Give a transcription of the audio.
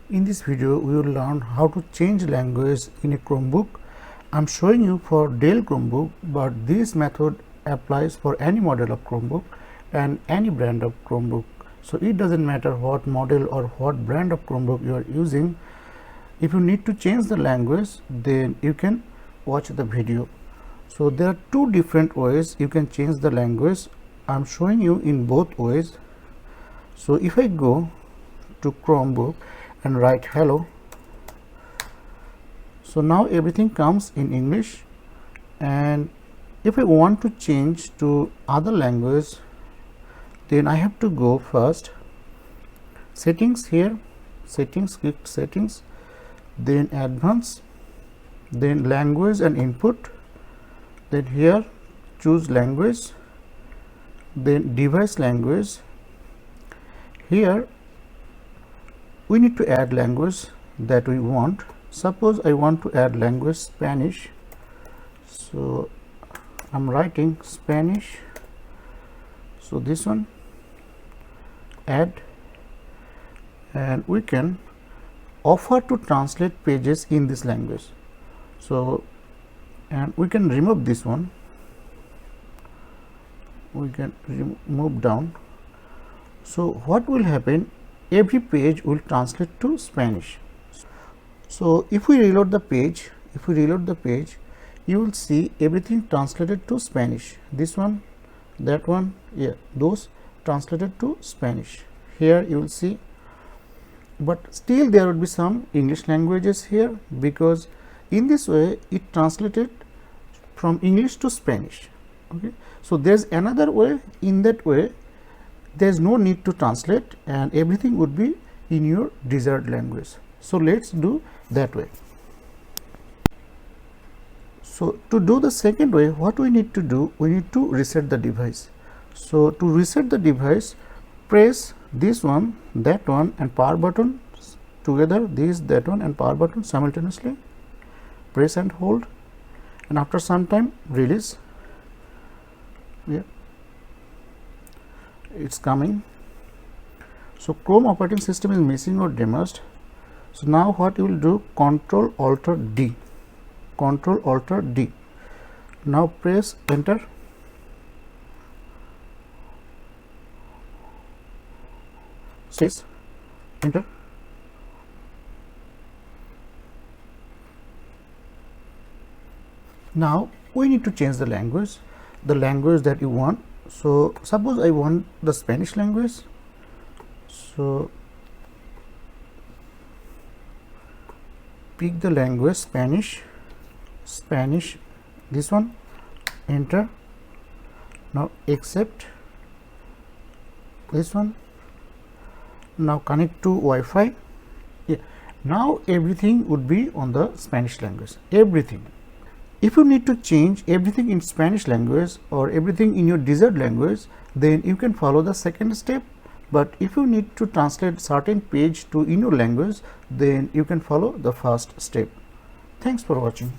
In this video, we will learn how to change language in a Chromebook. I am showing you for Dell Chromebook, but this method applies for any model of Chromebook and any brand of Chromebook. So it doesn't matter what model or what brand of Chromebook you are using. If you need to change the language, then you can watch the video. So there are two different ways you can change the language. I am showing you in both ways. So if I go to Chromebook and write hello, so now everything comes in English, and if I want to change to other language, then I have to go first settings, here settings, click settings, then advanced, then language and input, then here choose language, then device language. Here we need to add language that we want. Suppose I want to add language Spanish, so I'm writing Spanish. So this one, add, and we can offer to translate pages in this language. So, and we can remove this one, we can remove down. So what will happen, every page will translate to Spanish. So if we reload the page, you will see everything translated to Spanish. This one, that one, yeah, those translated to Spanish. Here you will see, but still there will be some English languages here, because in this way it translated from English to Spanish. Okay, so there's another way. In that way there's no need to translate, and everything would be in your desired language. So let's do that way. So to do the second way, what we need to do, we need to reset the device. So to reset the device, press this one, that one, and power button together, this, that one, and power button simultaneously. Press and hold, and after some time release. Yeah, it's coming. So Chrome operating system is missing or damaged. So now what you will do, Control Alt D, Control Alt D. Now press enter. Space, enter. Now we need to change the language that you want. So suppose I want the Spanish language. So pick the language Spanish, this one, enter. Now accept this one. Now connect to Wi-Fi. Yeah, now everything would be on the Spanish language, everything. If you need to change everything in Spanish language or everything in your desired language, then you can follow the second step. But if you need to translate certain page to in your language, then you can follow the first step. Thanks for watching.